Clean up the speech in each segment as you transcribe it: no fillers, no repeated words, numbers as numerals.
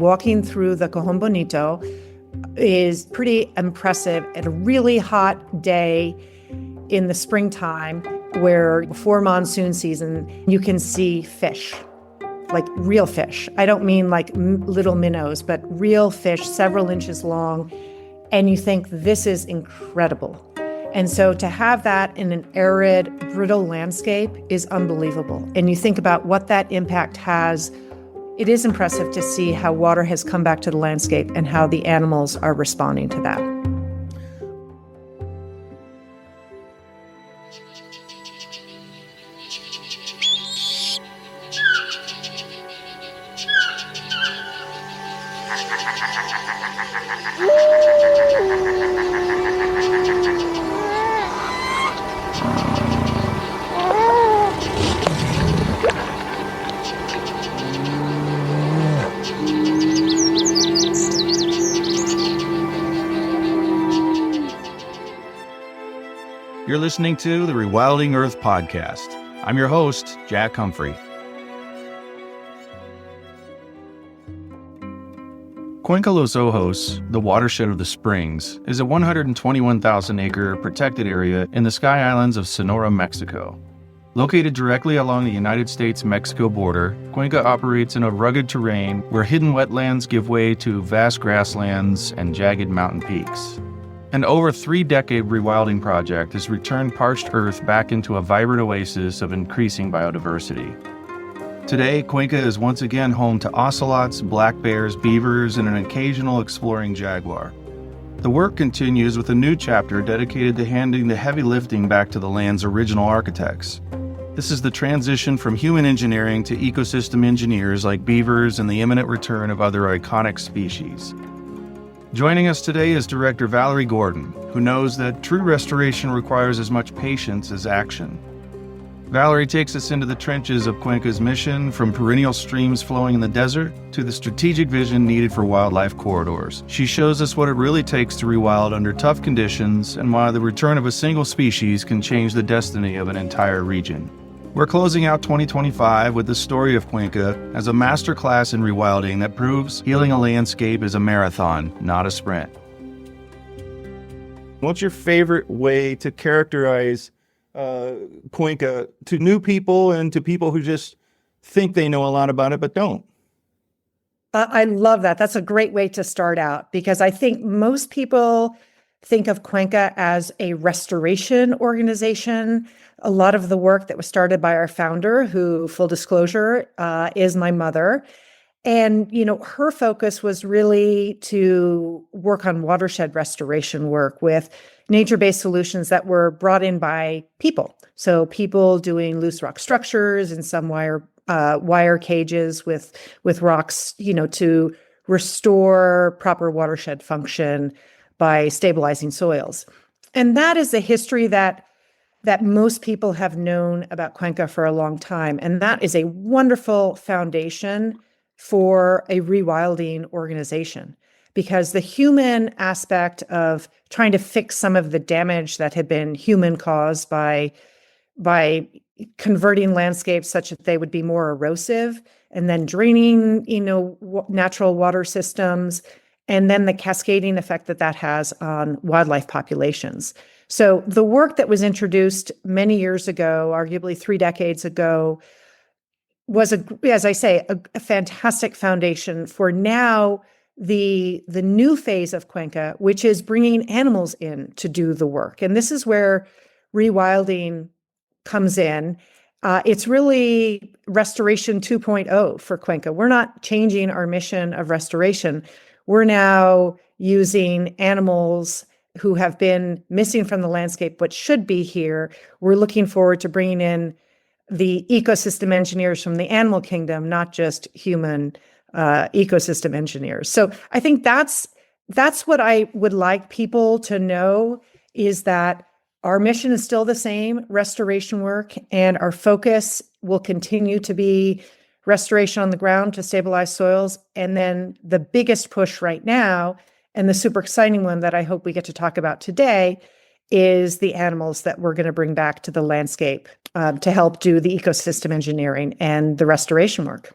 walking through the Cajon Bonito is pretty impressive at a really hot day in the springtime where before monsoon season, you can see fish, like real fish. I don't mean like little minnows, but real fish, several inches long. And you think this is incredible. And so to have that in an arid, brittle landscape is unbelievable. And you think about what that impact has. It is impressive to see how water has come back to the landscape and how the animals are responding to that. You're listening to the Rewilding Earth podcast. I'm your host, Jack Humphrey. Cuenca Los Ojos, the watershed of the Springs, is a 121,000-acre protected area in the Sky Islands of Sonora, Mexico. Located directly along the United States-Mexico border, Cuenca operates in a rugged terrain where hidden wetlands give way to vast grasslands and jagged mountain peaks. An over 3-decade rewilding project has returned parched earth back into a vibrant oasis of increasing biodiversity. Today, Cuenca is once again home to ocelots, black bears, beavers, and an occasional exploring jaguar. The work continues with a new chapter dedicated to handing the heavy lifting back to the land's original architects. This is the transition from human engineering to ecosystem engineers like beavers and the imminent return of other iconic species. Joining us today is Director Valerie Gordon, who knows that true restoration requires as much patience as action. Valerie takes us into the trenches of Cuenca's mission, from perennial streams flowing in the desert to the strategic vision needed for wildlife corridors. She shows us what it really takes to rewild under tough conditions and why the return of a single species can change the destiny of an entire region. We're closing out 2025 with the story of Cuenca as a masterclass in rewilding that proves healing a landscape is a marathon, not a sprint. What's your favorite way to characterize Cuenca to new people and to people who just think they know a lot about it but don't? I love that. That's a great way to start out, because I think most people think of Cuenca as a restoration organization. A lot of the work that was started by our founder, who, full disclosure, is my mother. And, her focus was really to work on watershed restoration work with nature-based solutions that were brought in by people. So people doing loose rock structures and some wire cages with rocks, to restore proper watershed function by stabilizing soils. And that is a history that most people have known about Cuenca for a long time. And that is a wonderful foundation for a rewilding organization, because the human aspect of trying to fix some of the damage that had been human caused by converting landscapes such that they would be more erosive and then draining, natural water systems, and then the cascading effect that has on wildlife populations. So the work that was introduced many years ago, arguably 3 decades ago, was, as I say, a fantastic foundation for now the new phase of Cuenca, which is bringing animals in to do the work. And this is where rewilding comes in. It's really restoration 2.0 for Cuenca. We're not changing our mission of restoration. We're now using animals who have been missing from the landscape but should be here. We're looking forward to bringing in the ecosystem engineers from the animal kingdom, not just human ecosystem engineers. So I think that's what I would like people to know, is that our mission is still the same, restoration work, and our focus will continue to be restoration on the ground to stabilize soils. And then the biggest push right now, and the super exciting one that I hope we get to talk about today, is the animals that we're going to bring back to the landscape to help do the ecosystem engineering and the restoration work.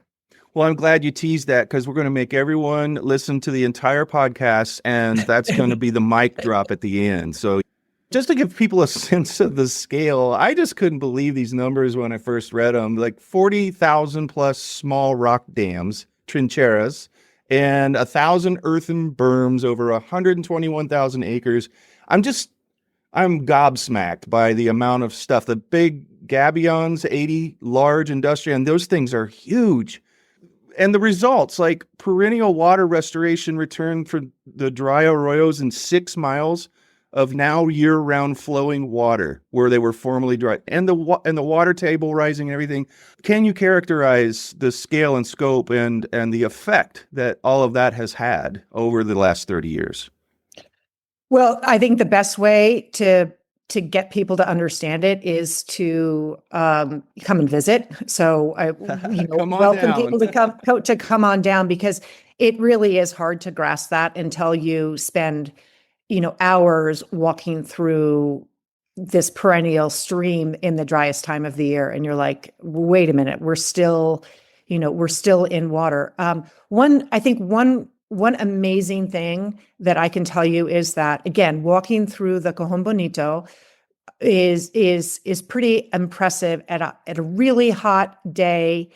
Well, I'm glad you teased that because we're going to make everyone listen to the entire podcast, and that's going to be the mic drop at the end. So just to give people a sense of the scale, I just couldn't believe these numbers when I first read them. Like 40,000 plus small rock dams, trincheras, and 1,000 earthen berms over 121,000 acres. I'm gobsmacked by the amount of stuff. The big gabions, 80 large industrial, and those things are huge. And the results, like perennial water restoration return for the dry arroyos in 6 miles of now year-round flowing water where they were formerly dry, and the water table rising and everything. Can you characterize the scale and scope and the effect that all of that has had over the last 30 years? Well, I think the best way to get people to understand it is to come and visit. So I welcome people to come on down, because it really is hard to grasp that until you spend hours walking through this perennial stream in the driest time of the year, and you're like, wait a minute, we're still in water. One amazing thing that I can tell you is that, again, walking through the Cajon Bonito is pretty impressive at a really hot day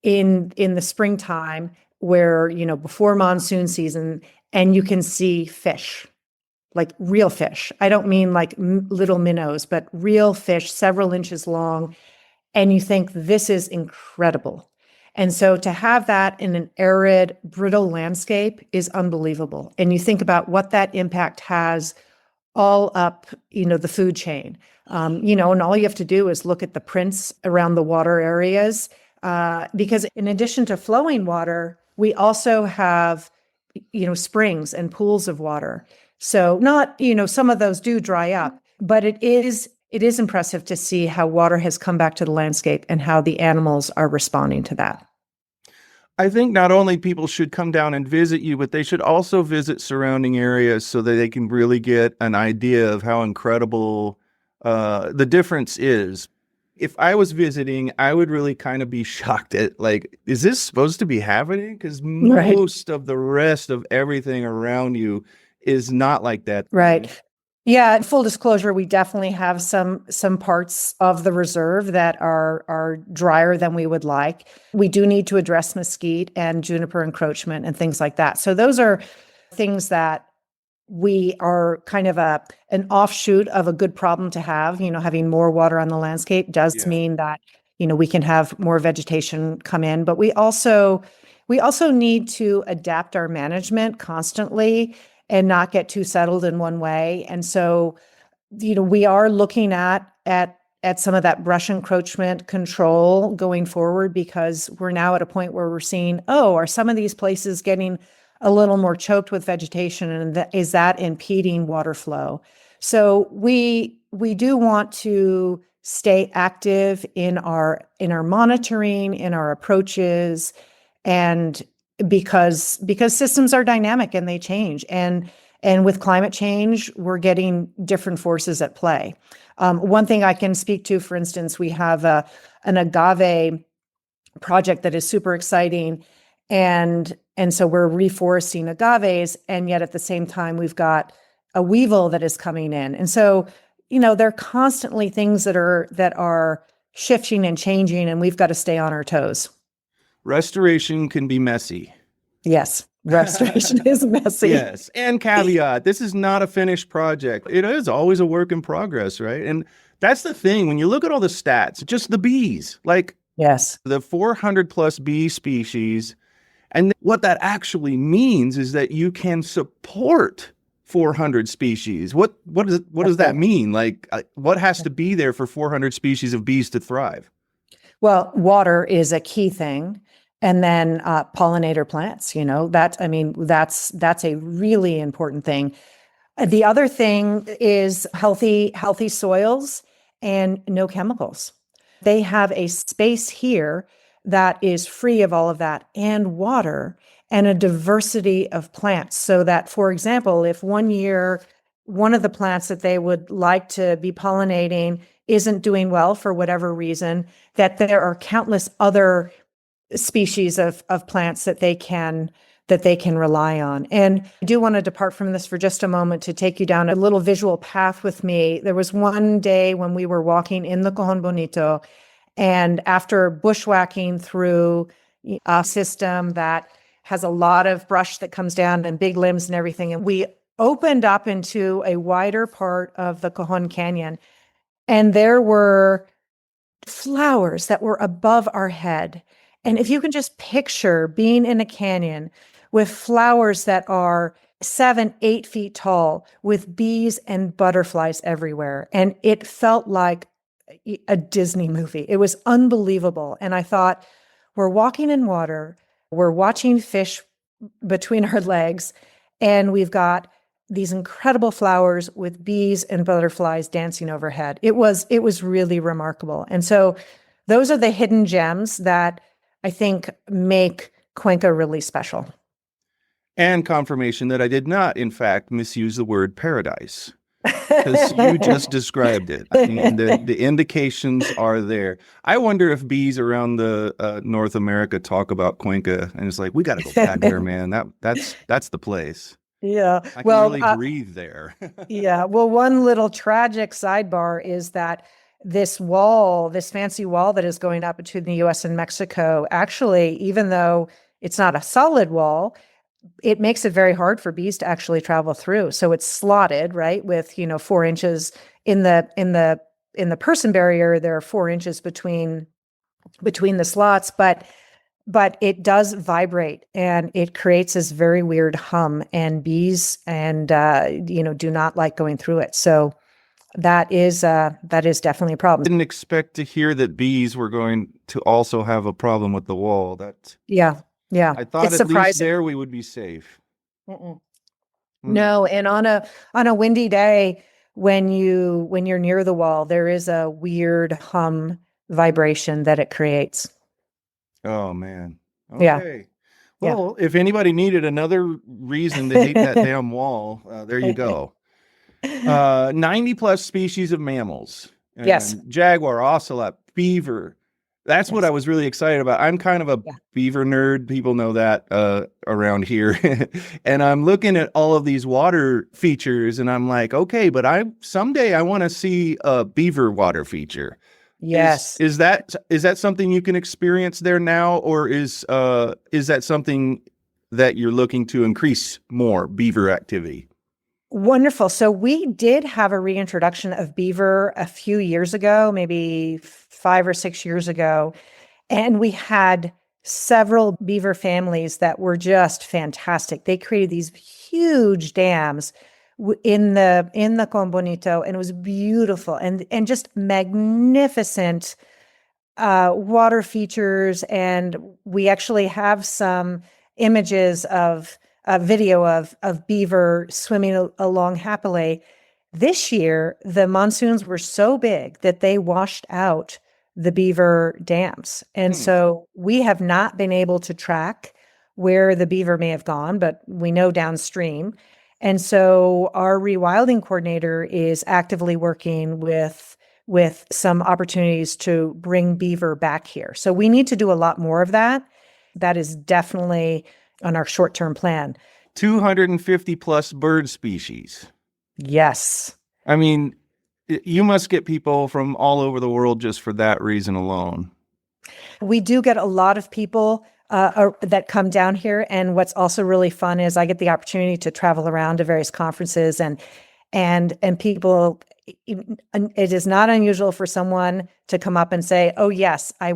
in the springtime, where before monsoon season, and you can see fish, like real fish. I don't mean like little minnows, but real fish, several inches long, and you think this is incredible. And so to have that in an arid, brittle landscape is unbelievable. And you think about what that impact has all up, the food chain. And all you have to do is look at the prints around the water areas, because in addition to flowing water, we also have, springs and pools of water. So not, some of those do dry up, but it is impressive to see how water has come back to the landscape and how the animals are responding to that. I think not only people should come down and visit you, but they should also visit surrounding areas so that they can really get an idea of how incredible the difference is. If I was visiting, I would really kind of be shocked at, like, is this supposed to be happening? Because most of the rest of everything around you is not like that. Right. Yeah, full disclosure, we definitely have some parts of the reserve that are drier than we would like. We do need to address mesquite and juniper encroachment and things like that. So those are things that we are kind of an offshoot of a good problem to have. Having more water on the landscape does mean that we can have more vegetation come in, but we also need to adapt our management constantly and not get too settled in one way. And so, we are looking at some of that brush encroachment control going forward, because we're now at a point where we're seeing, are some of these places getting a little more choked with vegetation, and is that impeding water flow? So we do want to stay active in our monitoring, in our approaches, and because systems are dynamic and they change, and with climate change, we're getting different forces at play. One thing I can speak to, for instance, we have an agave project that is super exciting, and so we're reforesting agaves, and yet at the same time we've got a weevil that is coming in, and so there are constantly things that are shifting and changing, and we've got to stay on our toes. Restoration can be messy. Yes, restoration is messy. Yes, and caveat, this is not a finished project. It is always a work in progress, right? And that's the thing. When you look at all the stats, just the bees, like the 400 plus bee species, and what that actually means is that you can support 400 species. What does that mean? Like, what has to be there for 400 species of bees to thrive? Well, water is a key thing. And then pollinator plants, that's a really important thing. The other thing is healthy soils and no chemicals. They have a space here that is free of all of that, and water, and a diversity of plants. So that, for example, if one year one of the plants that they would like to be pollinating isn't doing well for whatever reason, that there are countless other species of plants that they can rely on. And I do want to depart from this for just a moment to take you down a little visual path with me. There was one day when we were walking in the Cajon Bonito, and after bushwhacking through a system that has a lot of brush that comes down and big limbs and everything, and we opened up into a wider part of the Cajon Canyon, and there were flowers that were above our head. And if you can just picture being in a canyon with flowers that are 7, 8 feet tall, with bees and butterflies everywhere. And it felt like a Disney movie. It was unbelievable. And I thought, we're walking in water, we're watching fish between our legs, and we've got these incredible flowers with bees and butterflies dancing overhead. It was really remarkable. And so those are the hidden gems that I think make Cuenca really special. And confirmation that I did not, in fact, misuse the word paradise, because you just described it. I mean, the indications are there. I wonder if bees around the North America talk about Cuenca, and it's like, we got to go back there, man. That's the place. Yeah. I can really breathe there. Yeah. Well, one little tragic sidebar is that this wall, this fancy wall that is going up between the U.S. and Mexico, actually, even though it's not a solid wall, it makes it very hard for bees to actually travel through. So it's slotted, right, with 4 inches in the person barrier. There are 4 inches between the slots, but it does vibrate, and it creates this very weird hum, and bees do not like going through it. So that is definitely a problem. Didn't expect to hear that bees were going to also have a problem with the wall. Yeah. I thought at least there we would be safe. No, and on a windy day, when you're near the wall, there is a weird hum vibration that it creates. Oh man. Okay. Yeah. Well, if anybody needed another reason to hate that damn wall, there you go. 90 plus species of mammals. Yes. Jaguar, ocelot, beaver. That's what I was really excited about. I'm kind of a beaver nerd. People know that around here. And I'm looking at all of these water features, and I'm like, okay, but someday I want to see a beaver water feature. Yes. Is that something you can experience there now, or is that something that you're looking to increase more beaver activity? Wonderful. So we did have a reintroduction of beaver a few years ago, maybe 5 or 6 years ago. And we had several beaver families that were just fantastic. They created these huge dams in the Cajon Bonito, and it was beautiful and just magnificent water features. And we actually have some images of a video of beaver swimming along happily. This year, the monsoons were so big that they washed out the beaver dams. And so we have not been able to track where the beaver may have gone, but we know downstream. And so our rewilding coordinator is actively working with some opportunities to bring beaver back here. So we need to do a lot more of that. That is definitely on our short-term plan. 250 plus bird species. Yes. I mean, you must get people from all over the world just for that reason alone. We do get a lot of people that come down here. And what's also really fun is I get the opportunity to travel around to various conferences and people, it is not unusual for someone to come up and say, oh yes, I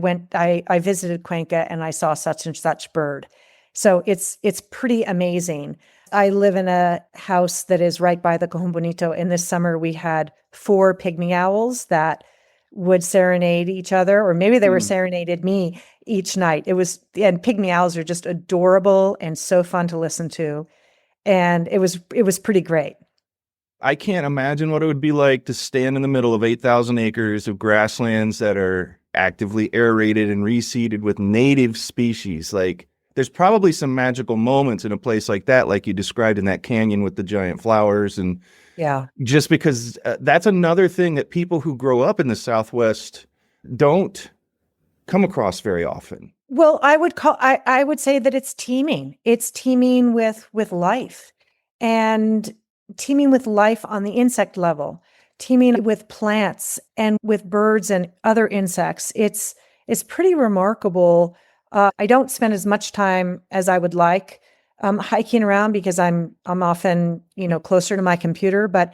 visited Cuenca and I saw such and such bird. So it's pretty amazing. I live in a house that is right by the Cajon Bonito. And this summer we had 4 pygmy owls that would serenade each other, or maybe they were serenaded me each night. And pygmy owls are just adorable and so fun to listen to. And it was pretty great. I can't imagine what it would be like to stand in the middle of 8,000 acres of grasslands that are actively aerated and reseeded with native species. Like, there's probably some magical moments in a place like that, like you described in that canyon with the giant flowers. And just because that's another thing that people who grow up in the Southwest don't come across very often. Well, I would say that it's teeming. It's teeming with life, and teeming with life on the insect level, teeming with plants and with birds and other insects. It's pretty remarkable. I don't spend as much time as I would like hiking around because I'm often, closer to my computer, but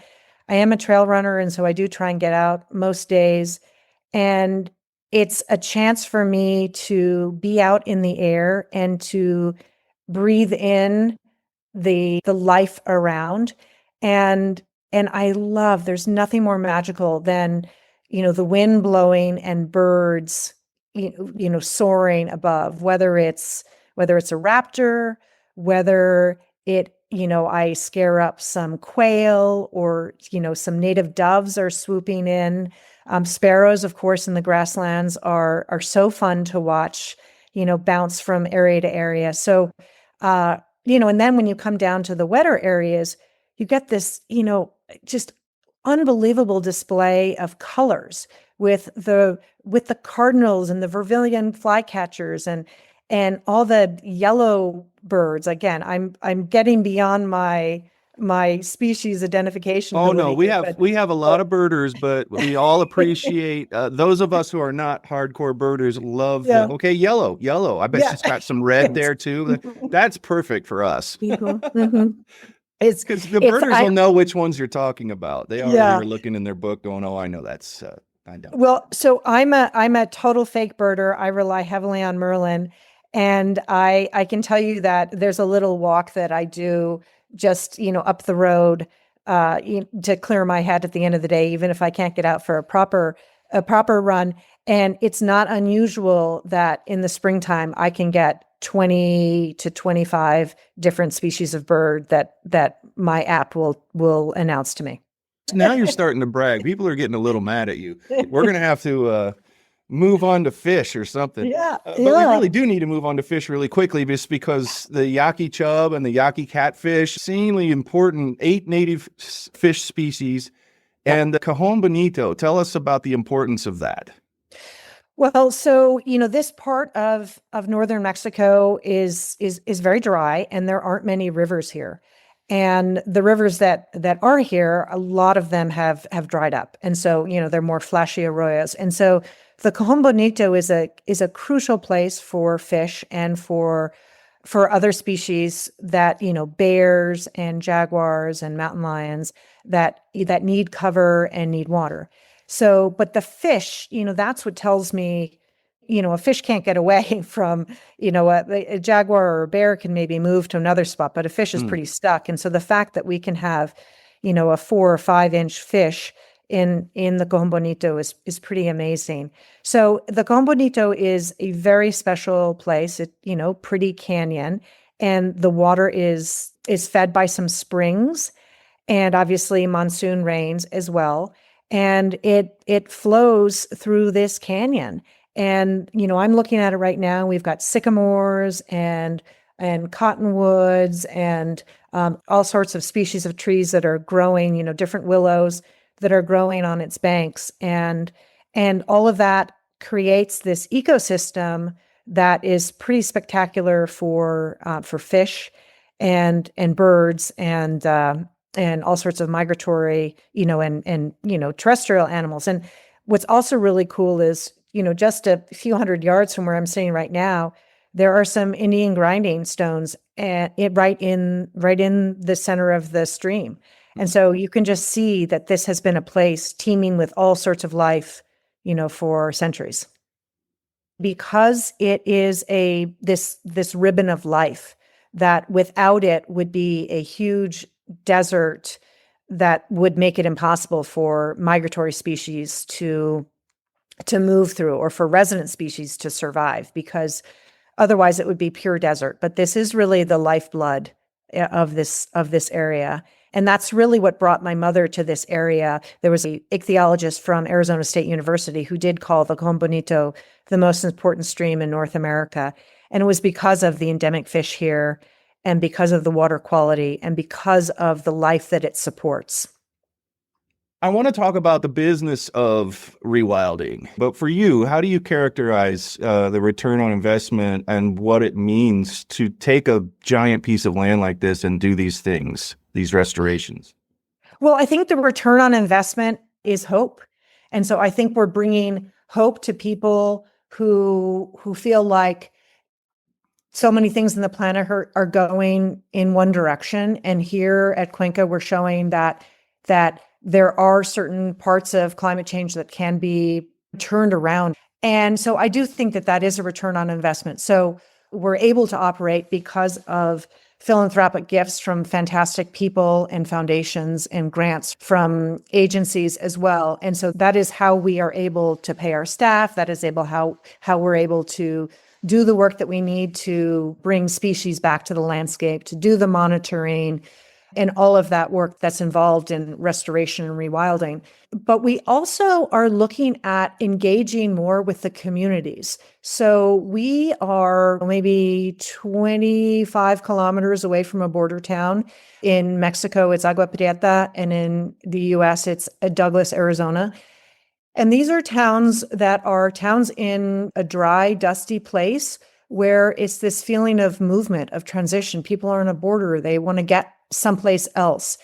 I am a trail runner, and so I do try and get out most days. And it's a chance for me to be out in the air and to breathe in the life around. And I love, there's nothing more magical than, the wind blowing and birds, soaring above, whether it's a raptor, whether I scare up some quail, or, some native doves are swooping in. Sparrows, of course, in the grasslands are so fun to watch, bounce from area to area. So, and then when you come down to the wetter areas, you get this, just unbelievable display of colors with the cardinals and the vermilion flycatchers and all the yellow birds. Again, I'm getting beyond my species identification Oh no, ability we here, have but we have a lot of birders, but we all appreciate those of us who are not hardcore birders love the yeah, okay, yellow, yellow. I bet yeah. she's got some red Yes. there too. That's perfect for us. Mhm, mhm. It's Because the it's birders I will know which ones you're talking about. They already yeah. are looking in their book going, oh, I know that's, I know. Well, so I'm a total fake birder. I rely heavily on Merlin, and I can tell you that there's a little walk that I do just, up the road to clear my head at the end of the day, even if I can't get out for a proper run. And it's not unusual that in the springtime I can get 20 to 25 different species of bird that my app will announce to me. Now you're starting to brag. People are getting a little mad at you. We're going to have to move on to fish or something. Yeah, But we yeah. really do need to move on to fish really quickly, just because the yaki chub and the yaki catfish, seemingly important 8 native fish species, and the cajon bonito. Tell us about the importance of that. Well, so this part of northern Mexico is very dry, and there aren't many rivers here. And the rivers that are here, a lot of them have dried up, and so they're more flashy arroyos. And so the Cajon Bonito is a crucial place for fish and for other species that bears and jaguars and mountain lions that need cover and need water. So, but the fish, that's what tells me, a fish can't get away from, a jaguar or a bear can maybe move to another spot, but a fish is Hmm. pretty stuck. And so the fact that we can have, a 4 or 5 inch fish in the Cajon Bonito is pretty amazing. So the Cajon Bonito is a very special place. Pretty canyon, and the water is fed by some springs, and obviously monsoon rains as well. And it flows through this canyon. And I'm looking at it right now. We've got sycamores and cottonwoods and all sorts of species of trees that are growing. Different willows that are growing on its banks, and all of that creates this ecosystem that is pretty spectacular for fish and birds and all sorts of migratory, and terrestrial animals. And what's also really cool is, just a few hundred yards from where I'm sitting right now, there are some Indian grinding stones and right in the center of the stream. And so you can just see that this has been a place teeming with all sorts of life, for centuries. Because it is this ribbon of life that without it would be a huge desert that would make it impossible for migratory species to move through, or for resident species to survive, because otherwise it would be pure desert. But this is really the lifeblood of this area. And that's really what brought my mother to this area. There was a ichthyologist from Arizona State University who did call the Cajon Bonito the most important stream in North America. And it was because of the endemic fish here, and because of the water quality, and because of the life that it supports. I want to talk about the business of rewilding, but for you, how do you characterize the return on investment and what it means to take a giant piece of land like this and do these things, these restorations? Well, I think the return on investment is hope. And so I think we're bringing hope to people who feel like so many things in the planet are going in one direction. And here at Cuenca, we're showing that there are certain parts of climate change that can be turned around. And so I do think that is a return on investment. So we're able to operate because of philanthropic gifts from fantastic people and foundations and grants from agencies as well. And so that is how we are able to pay our staff. That is how we're able to do the work that we need to bring species back to the landscape, to do the monitoring and all of that work that's involved in restoration and rewilding. But we also are looking at engaging more with the communities. So we are maybe 25 kilometers away from a border town. In Mexico, it's Agua Prieta, and in the U.S., it's Douglas, Arizona. And these are towns that are towns in a dry, dusty place where it's this feeling of movement, of transition. People are on a border. They want to get someplace else.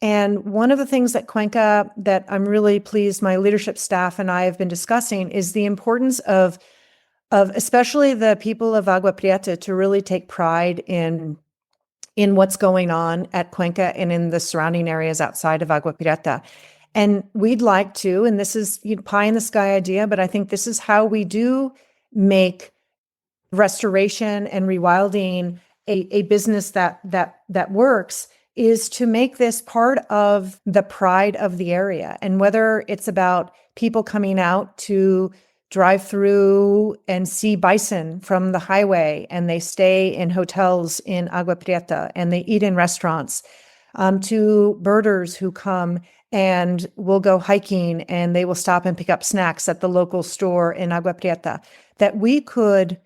And one of the things that Cuenca, that I'm really pleased my leadership staff and I have been discussing, is the importance of especially the people of Agua Prieta to really take pride in what's going on at Cuenca and in the surrounding areas outside of Agua Prieta. And we'd like to, and this is pie in the sky idea, but I think this is how we do make restoration and rewilding a business that works, is to make this part of the pride of the area. And whether it's about people coming out to drive through and see bison from the highway, and they stay in hotels in Agua Prieta and they eat in restaurants, to birders who come and will go hiking and they will stop and pick up snacks at the local store in Agua Prieta, that we could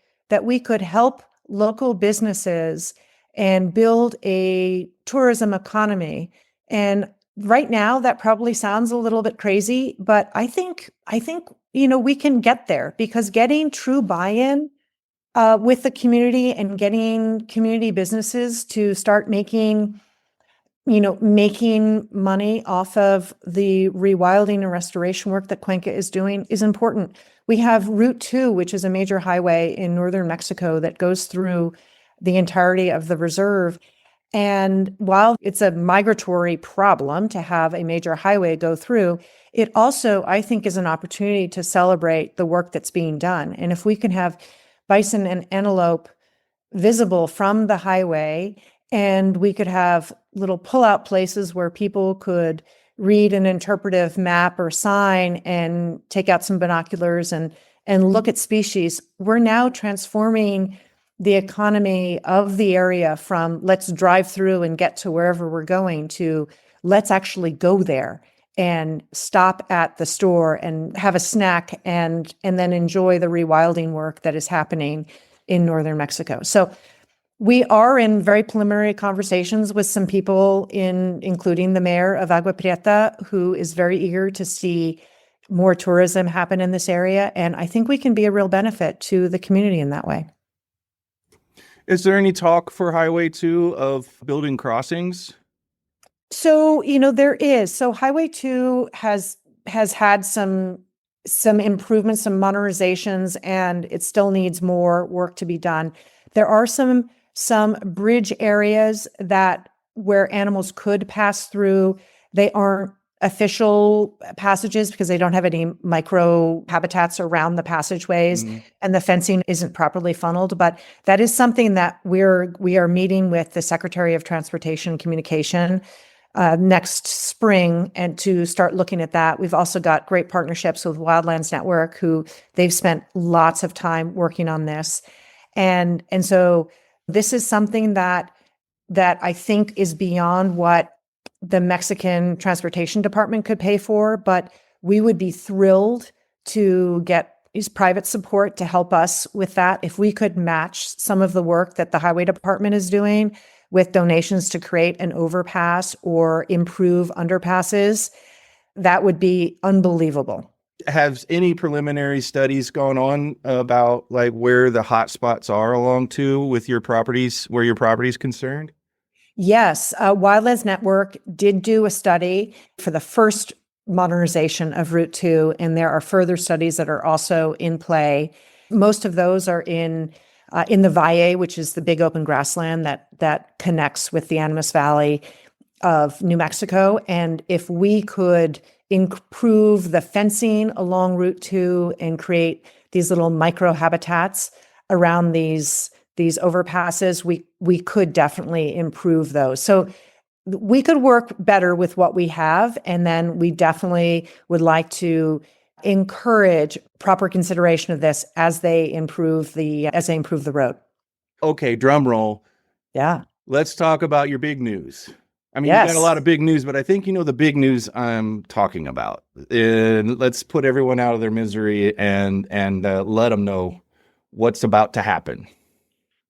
help local businesses and build a tourism economy. And right now that probably sounds a little bit crazy, but I think we can get there, because getting true buy-in with the community and getting community businesses to start making money off of the rewilding and restoration work that Cuenca is doing is important. We have Route 2, which is a major highway in northern Mexico that goes through the entirety of the reserve. And while it's a migratory problem to have a major highway go through, it also, I think, is an opportunity to celebrate the work that's being done. And if we can have bison and antelope visible from the highway, and we could have little pull-out places where people could read an interpretive map or sign and take out some binoculars and look at species, we're now transforming the economy of the area from let's drive through and get to wherever we're going to let's actually go there and stop at the store and have a snack and then enjoy the rewilding work that is happening in northern Mexico. So we are in very preliminary conversations with some people, including the mayor of Agua Prieta, who is very eager to see more tourism happen in this area. And I think we can be a real benefit to the community in that way. Is there any talk for Highway 2 of building crossings? So, there is. So Highway 2 has had some improvements, some modernizations, and it still needs more work to be done. There are some bridge areas where animals could pass through. They aren't official passages because they don't have any micro habitats around the passageways, and the fencing isn't properly funneled. But that is something that we are meeting with the Secretary of Transportation and Communication next spring, and to start looking at that. We've also got great partnerships with Wildlands Network, who they've spent lots of time working on this. And so this is something that I think is beyond what the Mexican Transportation Department could pay for, but we would be thrilled to get private support to help us with that. If we could match some of the work that the Highway Department is doing with donations to create an overpass or improve underpasses, that would be unbelievable. Have any preliminary studies gone on about like where the hot spots are along to with your properties, where your property is concerned? Yes, Wildlands Network did do a study for the first modernization of Route 2, and there are further studies that are also in play. Most of those are in the Valle, which is the big open grassland that connects with the Animas Valley of New Mexico. And if we could improve the fencing along Route 2 and create these little micro habitats around these overpasses, we could definitely improve those. So we could work better with what we have, and then we definitely would like to encourage proper consideration of this as they improve the road. Okay, drum roll. Yeah. Let's talk about your big news. I mean, Yes. you got a lot of big news, but I think you know the big news I'm talking about. And let's put everyone out of their misery and let them know what's about to happen.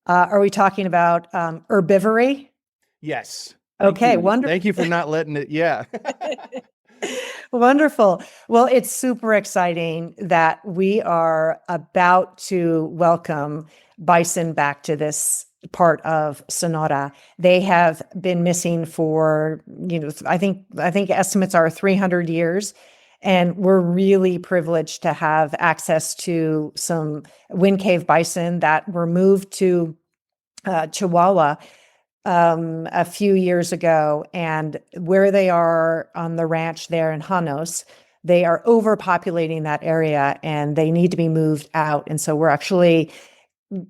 Are we talking about herbivory? Yes. Okay, you. wonderful. Thank you for not letting it. Yeah. Wonderful. Well, it's super exciting that we are about to welcome bison back to this part of Sonora. They have been missing for, I think estimates are 300 years. And we're really privileged to have access to some wind cave bison that were moved to Chihuahua a few years ago. And where they are on the ranch there in Janos, they are overpopulating that area and they need to be moved out. And so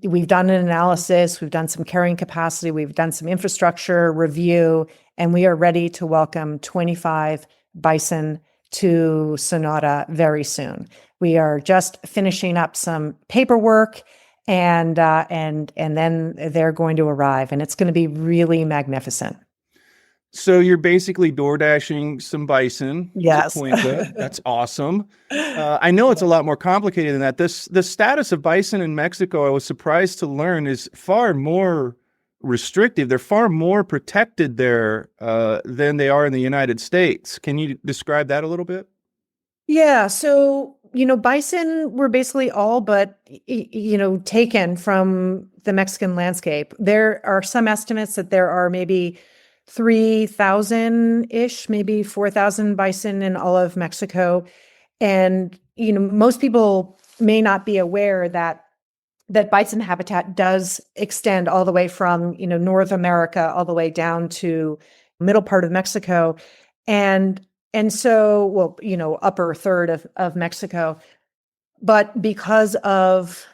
we've done an analysis, we've done some carrying capacity, we've done some infrastructure review, and we are ready to welcome 25 bison to Sonora very soon. We are just finishing up some paperwork, and then they're going to arrive, and it's going to be really magnificent. So you're basically door dashing some bison Yes. to Cuenca. That's awesome. I know it's a lot more complicated than that. The status of bison in Mexico, I was surprised to learn, is far more restrictive. They're far more protected there than they are in the United States. Can you describe that a little bit? Yeah. So, bison were basically all but, taken from the Mexican landscape. There are some estimates that there are maybe 3,000-ish, maybe 4,000 bison in all of Mexico. And, most people may not be aware that bison habitat does extend all the way from, North America all the way down to middle part of Mexico. And so, upper third of Mexico. But because of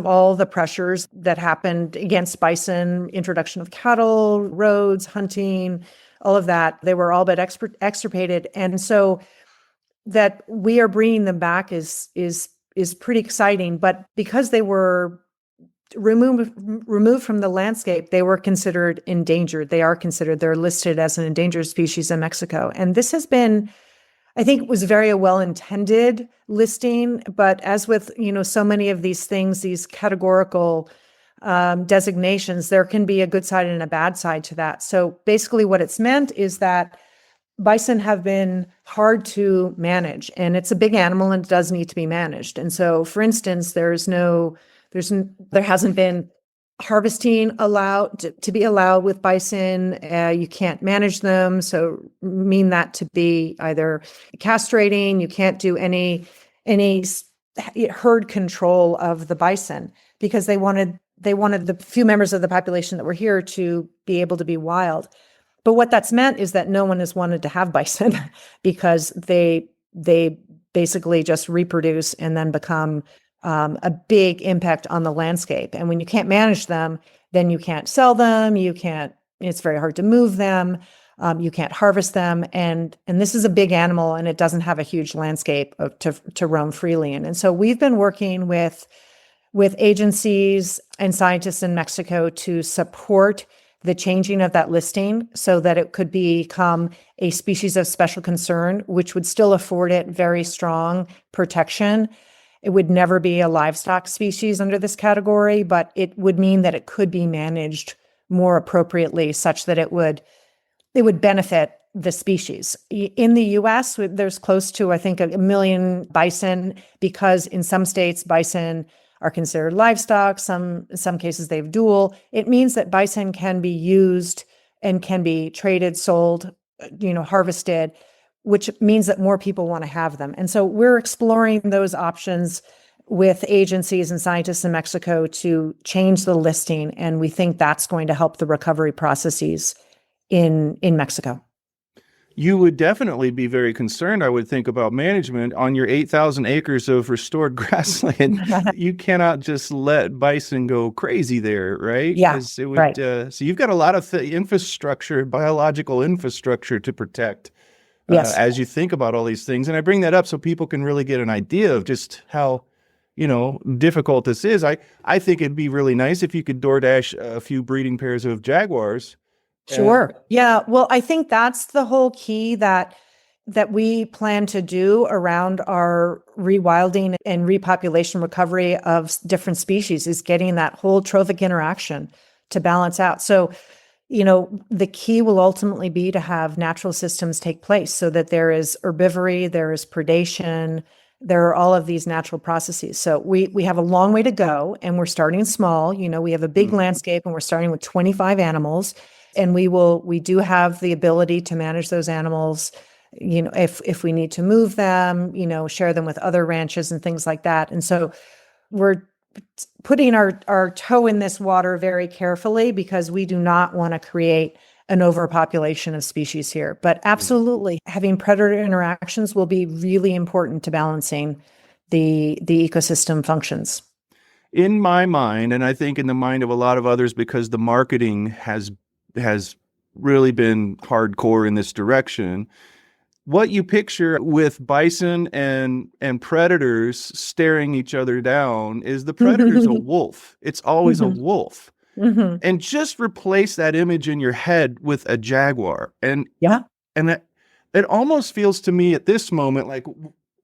all the pressures that happened against bison, introduction of cattle, roads, hunting, all of that, they were all but extirpated. And so that we are bringing them back is pretty exciting. But because they were removed from the landscape, they were considered endangered. They're listed as an endangered species in Mexico. And this has been, I think it was very well-intended listing, but as with, so many of these things, these categorical designations, there can be a good side and a bad side to that. So basically what it's meant is that bison have been hard to manage, and it's a big animal and it does need to be managed. And so, for instance, there hasn't been harvesting to be allowed with bison. You can't manage them. So mean that to be either castrating, you can't do any herd control of the bison because they wanted the few members of the population that were here to be able to be wild. But what that's meant is that no one has wanted to have bison because they basically just reproduce and then become a big impact on the landscape. And when you can't manage them, then you can't sell them. It's very hard to move them. You can't harvest them. And this is a big animal and it doesn't have a huge landscape to roam freely in. And so we've been working with agencies and scientists in Mexico to support the changing of that listing so that it could become a species of special concern, which would still afford it very strong protection. It would never be a livestock species under this category, but it would mean that it could be managed more appropriately such that it would benefit the species. In the US, there's close to, I think, 1 million bison, because in some states, bison are considered livestock. In some cases, they have dual. It means that bison can be used and can be traded, sold, harvested, which means that more people want to have them. And so we're exploring those options with agencies and scientists in Mexico to change the listing. And we think that's going to help the recovery processes in Mexico. You would definitely be very concerned, I would think, about management on your 8,000 acres of restored grassland. You cannot just let bison go crazy there, right? Yeah, It would, right. So you've got a lot of infrastructure, biological infrastructure to protect Yes. as you think about all these things. And I bring that up so people can really get an idea of just how, difficult this is. I think it'd be really nice if you could DoorDash a few breeding pairs of jaguars. Sure. Yeah. Well, I think that's the whole key that we plan to do around our rewilding and repopulation recovery of different species, is getting that whole trophic interaction to balance out. So, the key will ultimately be to have natural systems take place so that there is herbivory, there is predation, there are all of these natural processes. So we have a long way to go, and we're starting small. We have a big landscape, and we're starting with 25 animals. And we do have the ability to manage those animals, if we need to move them, share them with other ranches and things like that. And so we're putting our toe in this water very carefully, because we do not want to create an overpopulation of species here. But absolutely, having predator interactions will be really important to balancing the ecosystem functions. In my mind, and I think in the mind of a lot of others, because the marketing has really been hardcore in this direction, what you picture with bison and predators staring each other down is the predator's a wolf. It's always a wolf. Mm-hmm. And just replace that image in your head with a jaguar. And it almost feels to me at this moment like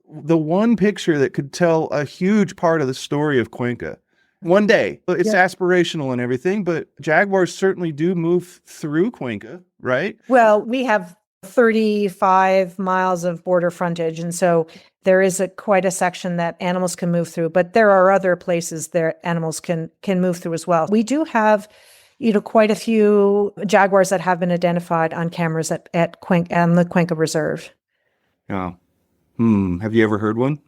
the one picture that could tell a huge part of the story of Cuenca. One day. It's aspirational and everything, but jaguars certainly do move through Cuenca, right? Well, we have 35 miles of border frontage, and so there is quite a section that animals can move through, but there are other places there animals can move through as well. We do have, quite a few jaguars that have been identified on cameras at Cuenca and the Cuenca Reserve. Oh. Have you ever heard one?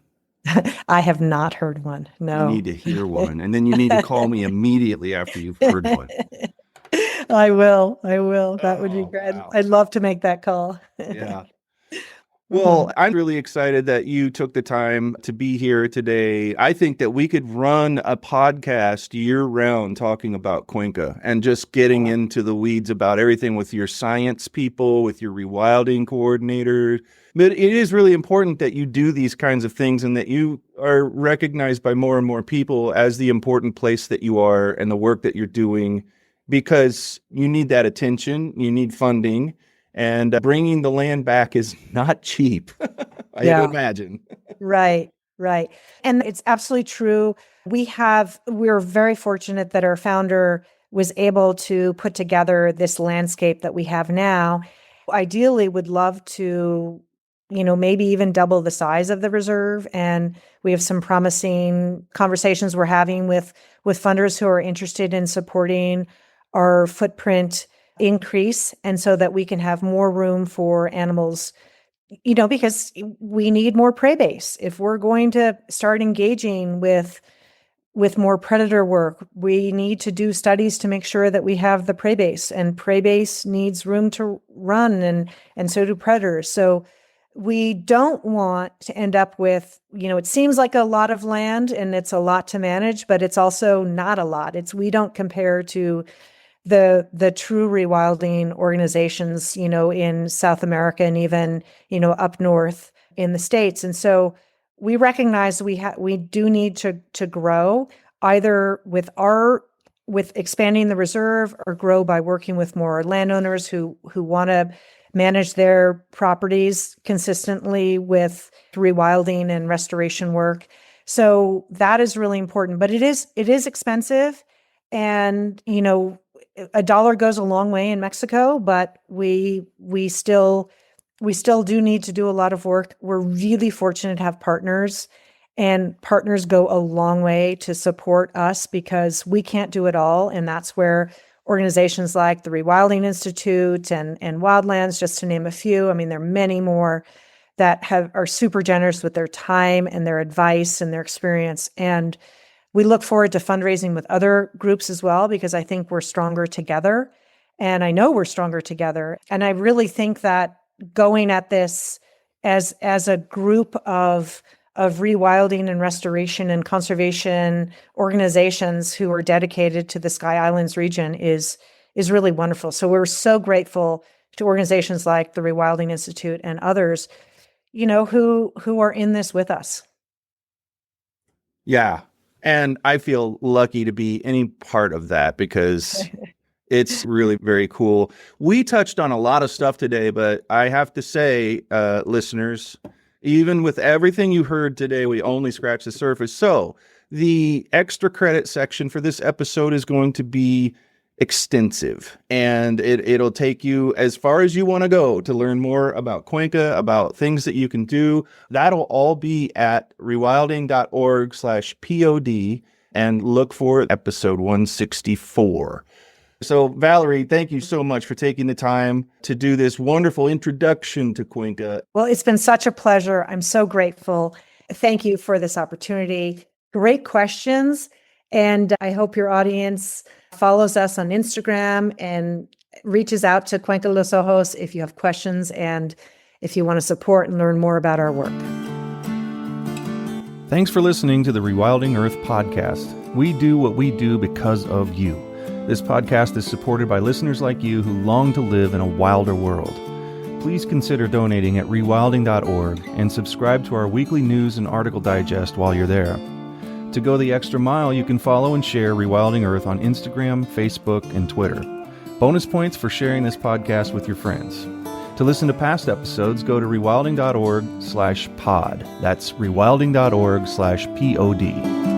I have not heard one. No. You need to hear one, and then you need to call me immediately after you've heard one. I will. That would be great. Wow. I'd love to make that call. Yeah. Well, I'm really excited that you took the time to be here today. I think that we could run a podcast year-round talking about Cuenca and just getting into the weeds about everything with your science people, with your rewilding coordinator. But it is really important that you do these kinds of things and that you are recognized by more and more people as the important place that you are and the work that you're doing, because you need that attention, you need funding. And bringing the land back is not cheap, I imagine. Right. And it's absolutely true. We're very fortunate that our founder was able to put together this landscape that we have now. Ideally, would love to, maybe even double the size of the reserve. And we have some promising conversations we're having with funders who are interested in supporting our footprint increase, and so that we can have more room for animals, because we need more prey base. If we're going to start engaging with more predator work, we need to do studies to make sure that we have the prey base, and prey base needs room to run, and so do predators. So we don't want to end up with, it seems like a lot of land and it's a lot to manage, but it's also not a lot. We don't compare to the true rewilding organizations, in South America and even, up north in the States. And so we recognize we do need to grow, either with expanding the reserve, or grow by working with more landowners who want to manage their properties consistently with rewilding and restoration work. So that is really important, but it is expensive. And, a dollar goes a long way in Mexico, but we still do need to do a lot of work. We're really fortunate to have partners, and partners go a long way to support us because we can't do it all. And that's where organizations like the Rewilding Institute and Wildlands, just to name a few. I mean, there are many more that are super generous with their time and their advice and their experience. And we look forward to fundraising with other groups as well, because I think we're stronger together. And I know we're stronger together. And I really think that going at this as a group of rewilding and restoration and conservation organizations who are dedicated to the Sky Islands region is really wonderful. So we're so grateful to organizations like the Rewilding Institute and others, who are in this with us. Yeah. And I feel lucky to be any part of that because it's really very cool. We touched on a lot of stuff today, but I have to say, listeners, even with everything you heard today, we only scratched the surface. So the extra credit section for this episode is going to be extensive, and it'll take you as far as you want to go to learn more about Cuenca, about things that you can do. That'll all be at rewilding.org/pod, and look for episode 164. So Valerie, thank you so much for taking the time to do this wonderful introduction to Cuenca. Well, it's been such a pleasure. I'm so grateful. Thank you for this opportunity. Great questions. And I hope your audience follows us on Instagram and reaches out to Cuenca Los Ojos if you have questions and if you want to support and learn more about our work. Thanks for listening to the Rewilding Earth podcast. We do what we do because of you. This podcast is supported by listeners like you who long to live in a wilder world. Please consider donating at rewilding.org and subscribe to our weekly news and article digest while you're there. To go the extra mile, you can follow and share Rewilding Earth on Instagram, Facebook, and Twitter. Bonus points for sharing this podcast with your friends. To listen to past episodes, go to rewilding.org/pod. That's rewilding.org/pod.